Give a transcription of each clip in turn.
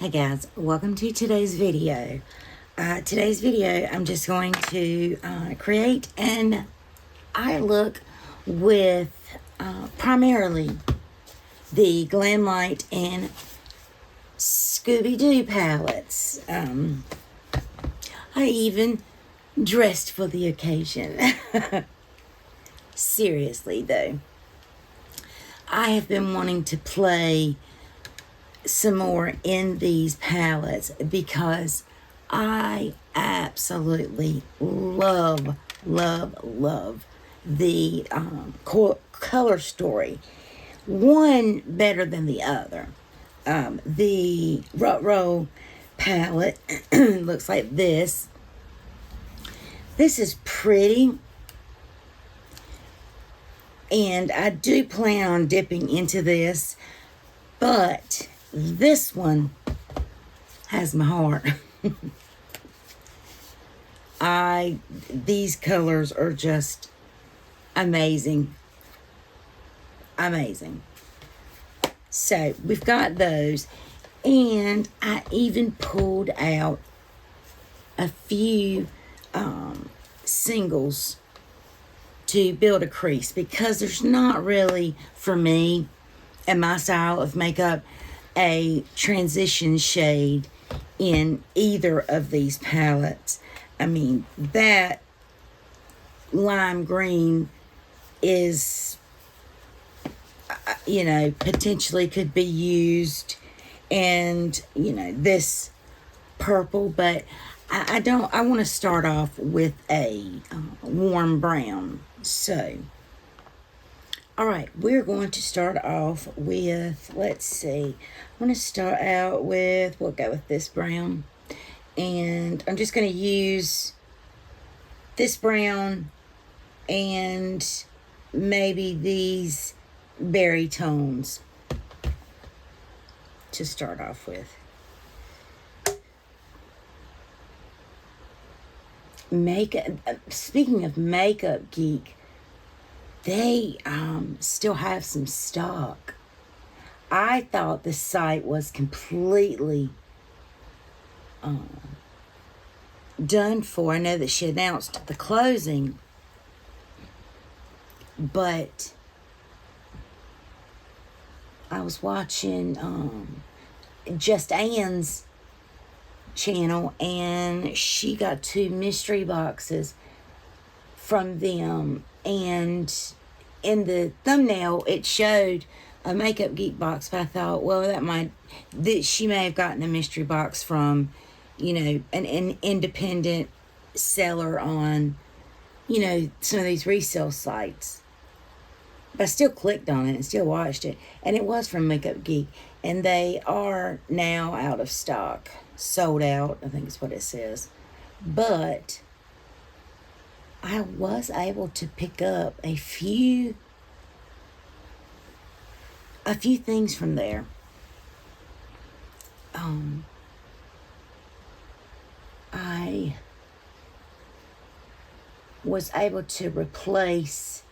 Hey guys, welcome to today's video. I'm just going to create an eye look with primarily the Glamlight and Scooby Doo palettes. I even dressed for the occasion. Seriously though, I have been wanting to play some more in these palettes because I absolutely love the color story. One better than the other. The Rut-Roll palette looks like this. This is pretty. And I do plan on dipping into this, but this one has my heart. These colors are just amazing. Amazing. So we've got those, and I even pulled out a few singles to build a crease because there's not really, for me and my style of makeup, a transition shade in either of these palettes. I mean, that lime green is, potentially could be used, and, this purple, but I want to start off with a warm brown. So, all right, we're going to start off with, let's see, I'm going to start out with, we'll go with this brown, and I'm just going to use this brown and maybe these berry tones to start off with. Speaking of Makeup Geek, they still have some stock. I thought the site was completely done for. I know that she announced the closing, but I was watching JustAnne's channel, and she got 2 mystery boxes from them, and in the thumbnail it showed a Makeup Geek box, but I thought, well, she may have gotten a mystery box from, an independent seller on, some of these resale sites. But I still clicked on it and still watched it, and it was from Makeup Geek, and they are now out of stock, sold out, I think is what it says. But I was able to pick up a few things from there. I was able to replace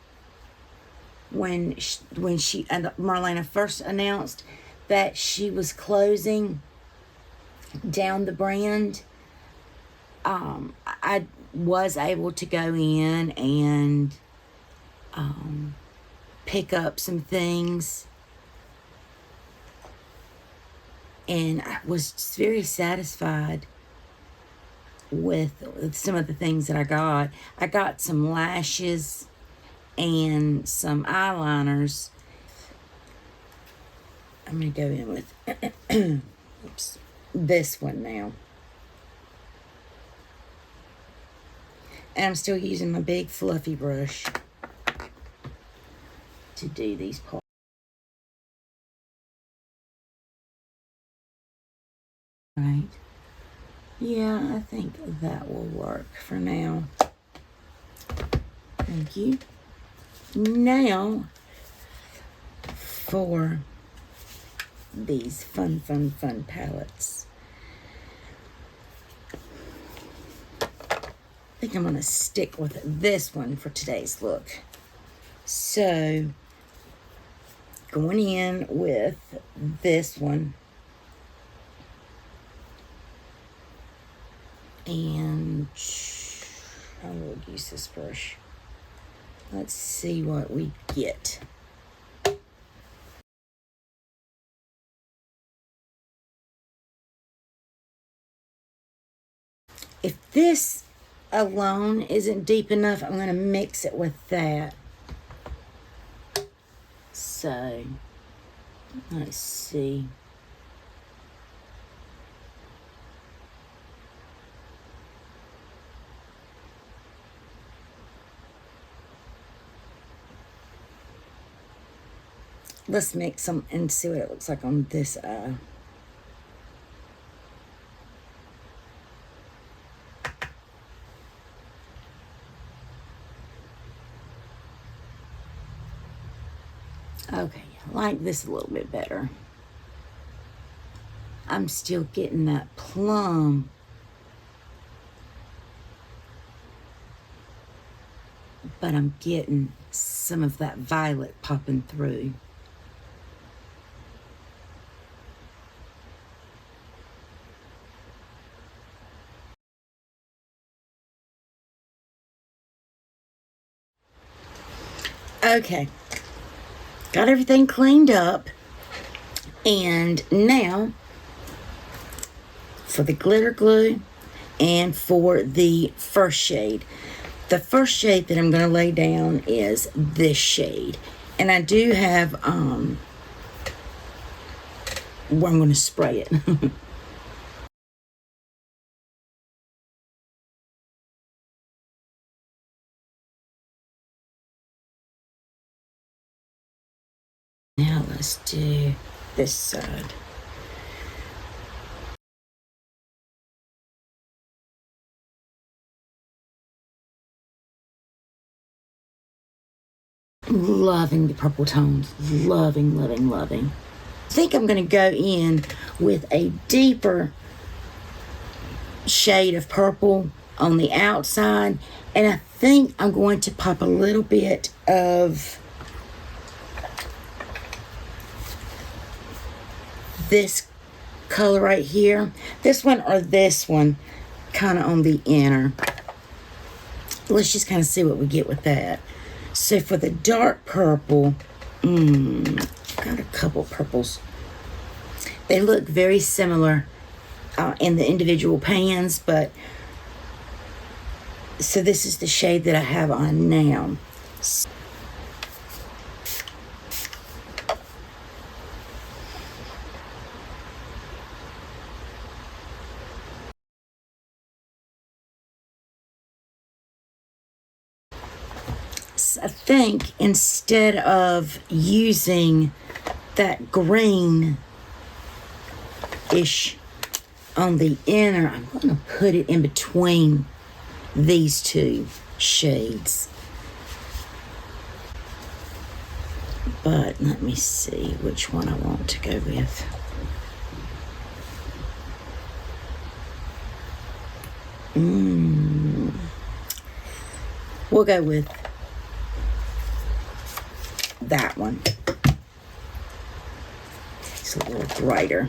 when she and Marlena first announced that she was closing down the brand. I was able to go in and pick up some things, and I was just very satisfied with some of the things that I got. I got some lashes and some eyeliners. I'm going to go in with this one now. And I'm still using my big fluffy brush to do these parts. Right. Yeah, I think that will work for now. Thank you. Now, for these fun palettes. I think I'm going to stick with this one for today's look. So, going in with this one. And I will use this brush. Let's see what we get. If this alone isn't deep enough, I'm going to mix it with that. So, let's see. Let's mix them and see what it looks like on this eye. Okay, I like this a little bit better. I'm still getting that plum. But I'm getting some of that violet popping through. Okay, got everything cleaned up. And now for the glitter glue and for the first shade. The first shade that I'm going to lay down is this shade. And I do have where I'm going to spray it. Now let's do this side. Loving the purple tones. Loving, loving, loving. I think I'm going to go in with a deeper shade of purple on the outside. And I think I'm going to pop a little bit of this color right here. This one or this one, kind of on the inner. Let's just kind of see what we get with that. So for the dark purple, got a couple purples. They look very similar in the individual pans, but so this is the shade that I have on now. I think instead of using that green-ish on the inner, I'm going to put it in between these two shades. But let me see which one I want to go with. We'll go with that one. It's a little brighter.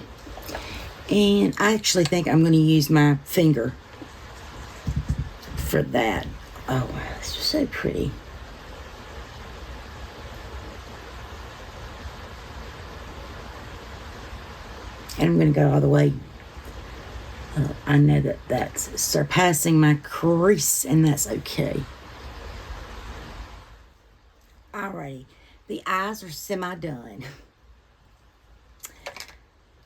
And I actually think I'm going to use my finger for that. Oh, wow, this is so pretty. And I'm going to go all the way. I know that that's surpassing my crease, and that's okay. Alrighty, the eyes are semi-done.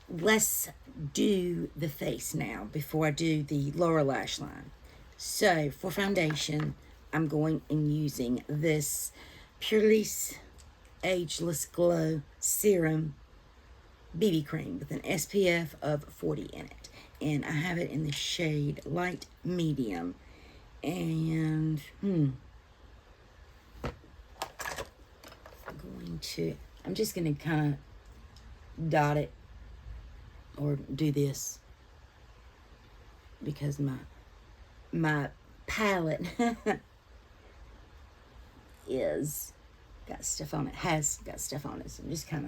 Let's do the face now before I do the lower lash line. So for foundation, I'm going and using this Purely's Ageless Glow Serum BB cream with an SPF of 40 in it. And I have it in the shade light medium. And I'm just going to kind of dot it or do this because my palette is got stuff on it, has got stuff on it. So I'm just kind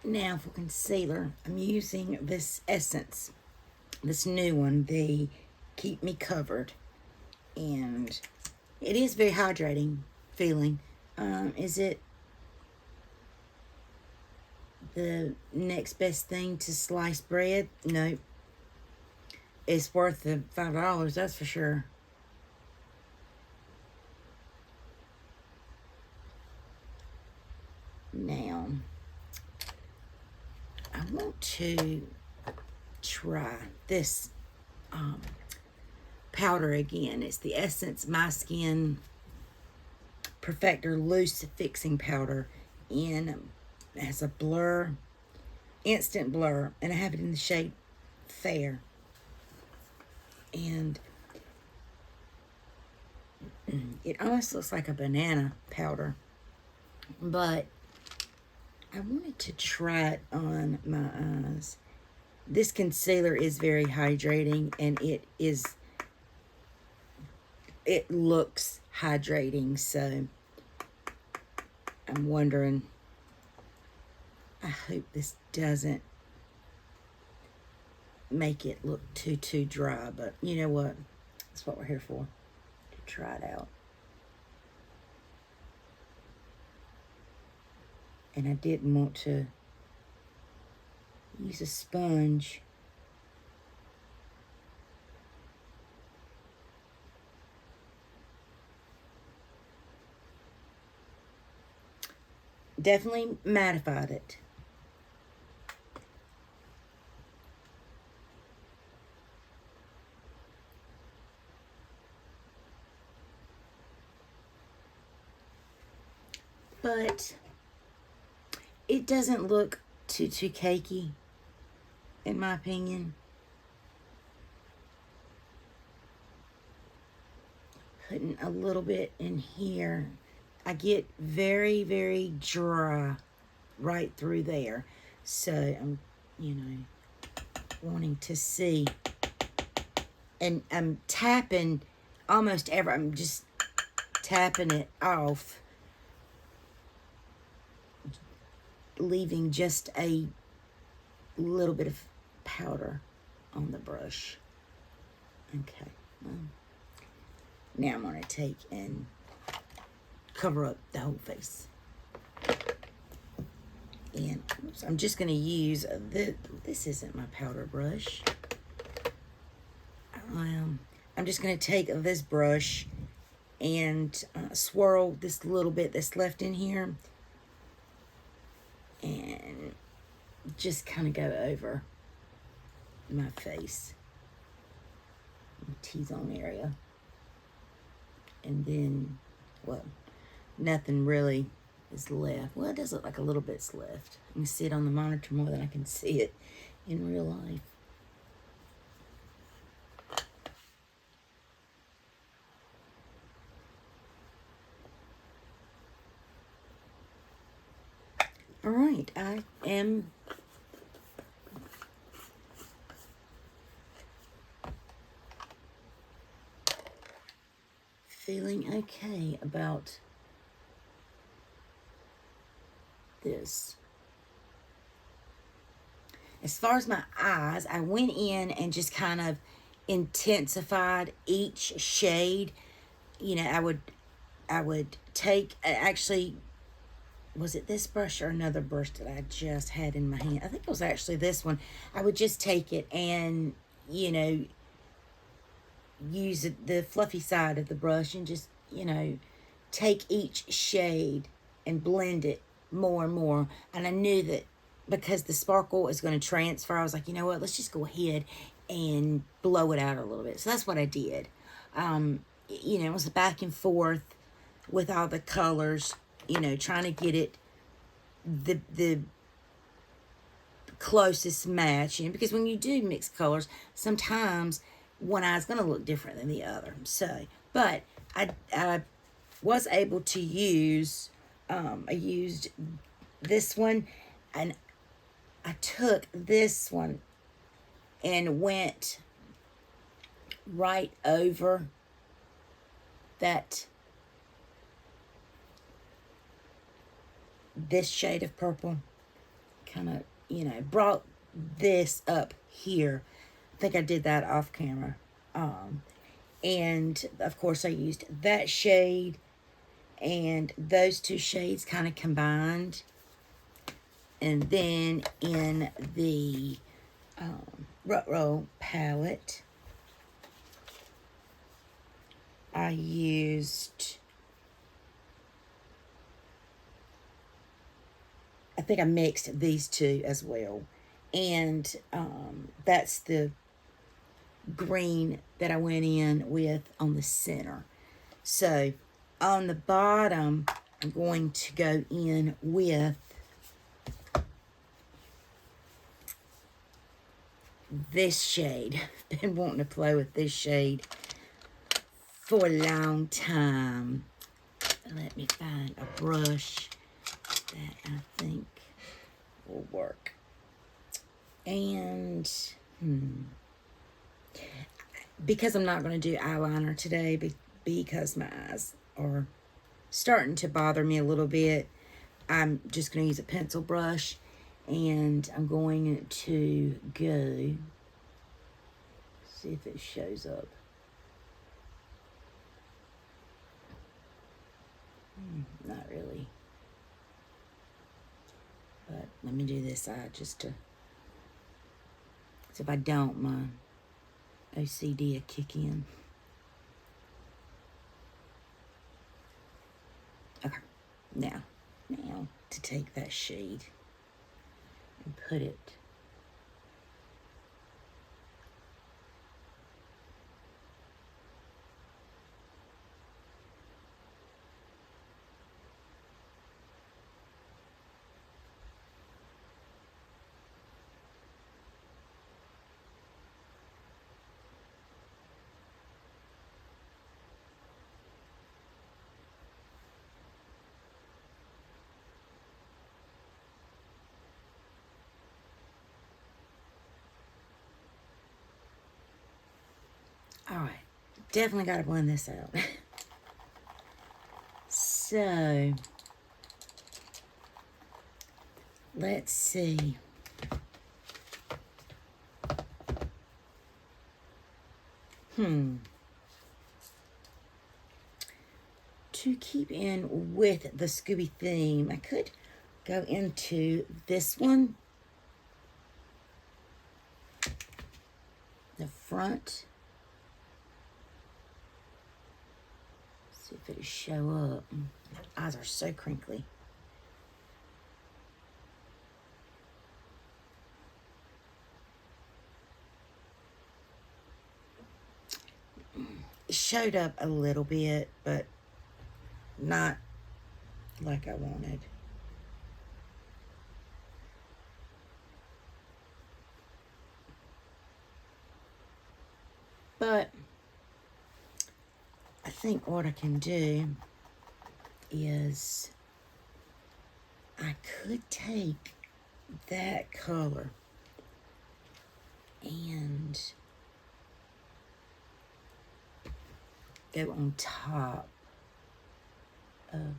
of Now for concealer, I'm using this Essence, this new one, the Keep Me Covered. And it is very hydrating feeling. Is it the next best thing to sliced bread? No. It's worth the $5, that's for sure. Now, I want to try this powder again. It's the Essence My Skin Perfector Loose Fixing Powder. And it has a blur, instant blur. And I have it in the shade Fair. And it almost looks like a banana powder. But I wanted to try it on my eyes. This concealer is very hydrating, and it looks hydrating, so I'm wondering, I hope this doesn't make it look too dry, but you know what? That's what we're here for, to try it out. And I didn't want to use a sponge. Definitely mattified it. But it doesn't look too cakey, in my opinion. Putting a little bit in here. I get very dry right through there. So I'm, wanting to see. And I'm tapping almost I'm just tapping it off, leaving just a little bit of powder on the brush. Okay. Now I'm going to take and cover up the whole face. And oops, I'm just going to use this isn't my powder brush. I'm just going to take this brush and swirl this little bit that's left in here and just kind of go over my face, T-zone area. And then, well, nothing really is left. Well, it does look like a little bit's left. I can see it on the monitor more than I can see it in real life. All right, I am feeling okay about this. As far as my eyes, I went in and just kind of intensified each shade. I would take, actually, was it this brush or another brush that I just had in my hand? I think it was actually this one. I would just take it and, use the fluffy side of the brush and just, take each shade and blend it more and more. And I knew that because the sparkle is going to transfer, I was like, you know what, let's just go ahead and blow it out a little bit. So that's what I did. It was a back and forth with all the colors, trying to get it the closest match. Because when you do mix colors, sometimes one eye's going to look different than the other. So, but I was able to use, I used this one, and I took this one and went right over this shade of purple. kind of, you know, brought this up here. I think I did that off camera. And of course I used that shade and those two shades kind of combined. And then in the Rutroll palette, I used, I think I mixed these two as well. And that's the green that I went in with on the center. So on the bottom, I'm going to go in with this shade. Been wanting to play with this shade for a long time. Let me find a brush that I think will work. And because I'm not going to do eyeliner today, because my eyes are starting to bother me a little bit, I'm just going to use a pencil brush. And I'm going to go, see if it shows up. Not really. But let me do this side just to, so if I don't, my OCD will kick in. Okay, now to take that shade and put it all right. Definitely got to blend this out. So let's see. To keep in with the Scooby theme, I could go into this one, the front. See if it'll show up. My eyes are so crinkly. It showed up a little bit, but not like I wanted. But I think what I can do is I could take that color and go on top of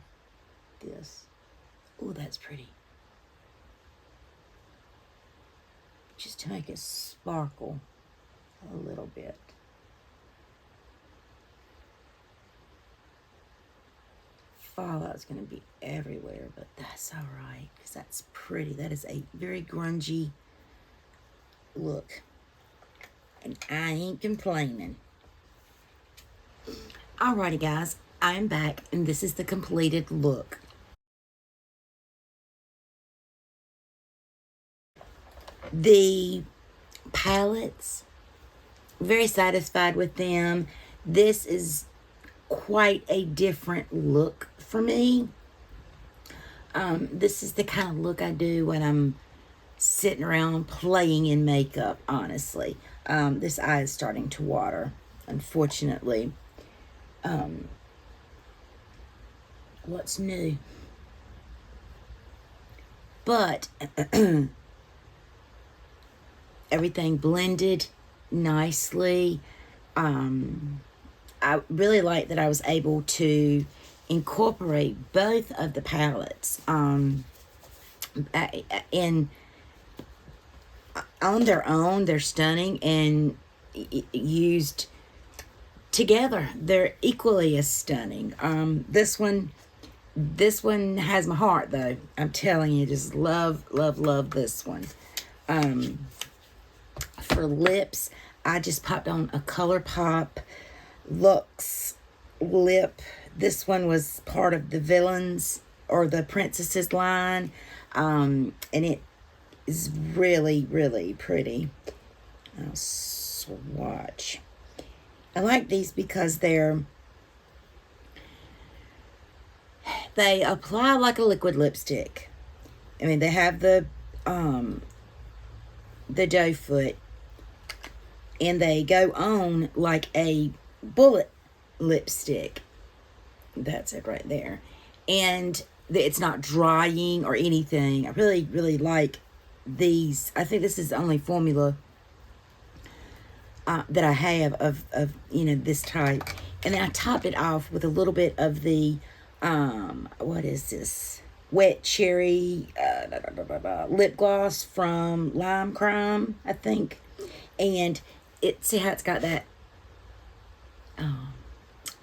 this. Oh, that's pretty. Just to make it sparkle a little bit. Fallout's going to be everywhere, but that's all right because that's pretty. That is a very grungy look, and I ain't complaining. Alrighty guys, I'm back and this is the completed look. The palettes, very satisfied with them. This is quite a different look for me. This is the kind of look I do when I'm sitting around playing in makeup, honestly. This eye is starting to water, unfortunately. What's new? But everything blended nicely. I really like that I was able to incorporate both of the palettes in on their own, they're stunning, and used together, they're equally as stunning. This one has my heart, though. I'm telling you, just love this one. For lips, I just popped on a ColourPop Luxe lip. This one was part of the Villains or the Princesses line, and it is really, really pretty. I'll swatch. I like these because they apply like a liquid lipstick. I mean, they have the doe foot, and they go on like a bullet lipstick. That's it right there. And it's not drying or anything. I really, really like these. I think this is the only formula that I have of this type. And then I top it off with a little bit of the what is this, wet cherry lip gloss from Lime Crime, I think. And see how it's got that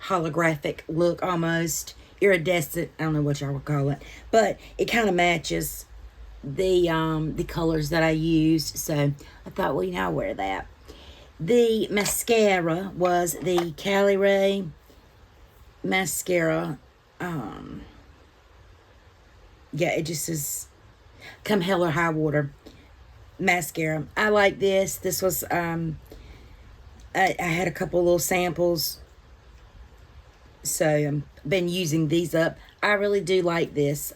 holographic look, almost iridescent. I don't know what y'all would call it, but it kind of matches the colors that I used. So I thought, well, I'll wear that. The mascara was the Cali Ray mascara. Yeah, it just is come hell or high water mascara. I like this. This was I had a couple little samples, so I've been using these up. I really do like this.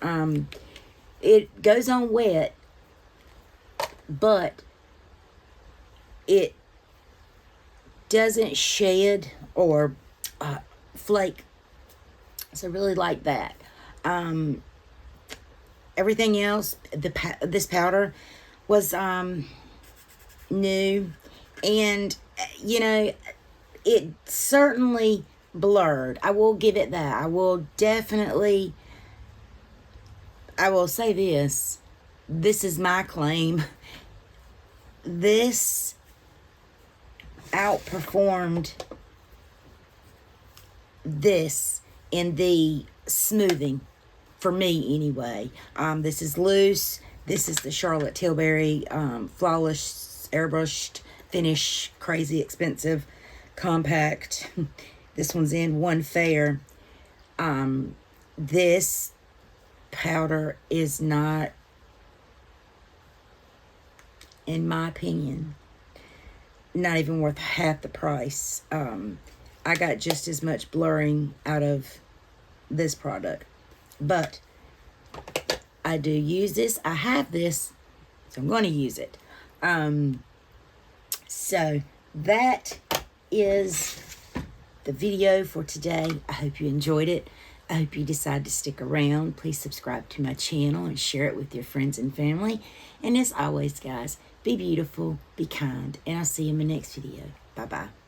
It goes on wet, but it doesn't shed or flake. So I really like that. Everything else, this powder was new, and it certainly blurred. I will give it that. I will say this. This is my claim. This outperformed this in the smoothing, for me anyway. This is loose. This is the Charlotte Tilbury Flawless Airbrushed Finish, crazy expensive, compact. This one's in One Fair. This powder is not, in my opinion, not even worth half the price. I got just as much blurring out of this product, but I do use this. I have this, so I'm going to use it. So that is the video for today. I hope you enjoyed it. I hope you decide to stick around. Please subscribe to my channel and share it with your friends and family. And as always, guys, be beautiful, be kind, and I'll see you in my next video. Bye-bye.